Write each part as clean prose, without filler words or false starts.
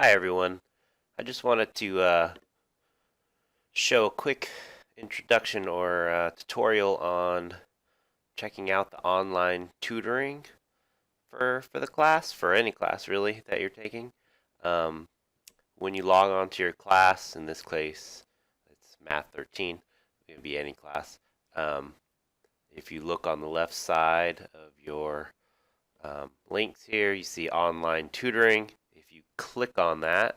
Hi everyone. I just wanted to show a quick introduction or tutorial on checking out the online tutoring for the class, for any class really that you're taking. Um, when you log on to your class, in this case it's Math 13, it can be any class. If you look on the left side of your links here, you see online tutoring. If you click on that,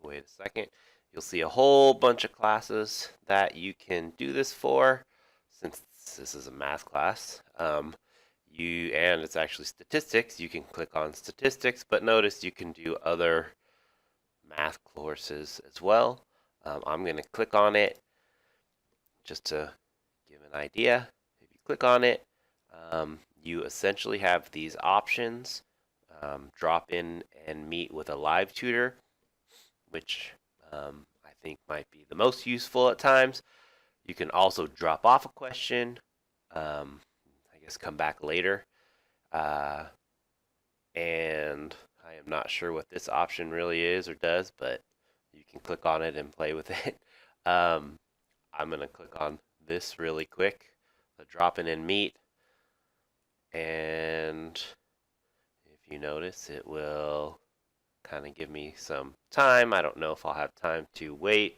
wait a second, you'll see a whole bunch of classes that you can do this for. Since this is a math class, and it's actually statistics, you can click on statistics, but notice you can do other math courses as well. I'm going to click on it just to give an idea. If you click on it, you essentially have these options. Drop in and meet with a live tutor, which I think might be the most useful at times. You can also drop off a question, I guess come back later. And I am not sure what this option really is or does, but you can click on it and play with it. I'm going to click on this really quick, the drop in and meet. And if you notice, it will kind of give me some time. I don't know if I'll have time to wait.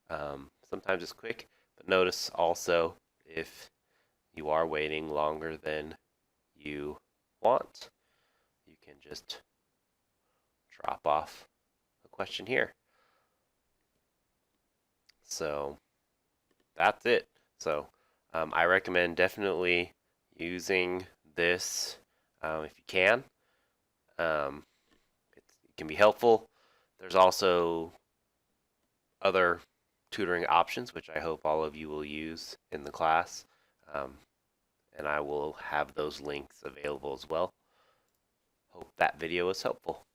Sometimes it's quick, but notice also if you are waiting longer than you want, you can just drop off a question here. So that's it. So I recommend definitely using this if you can. It can be helpful. There's also other tutoring options, which I hope all of you will use in the class. And I will have those links available as well. Hope that video was helpful.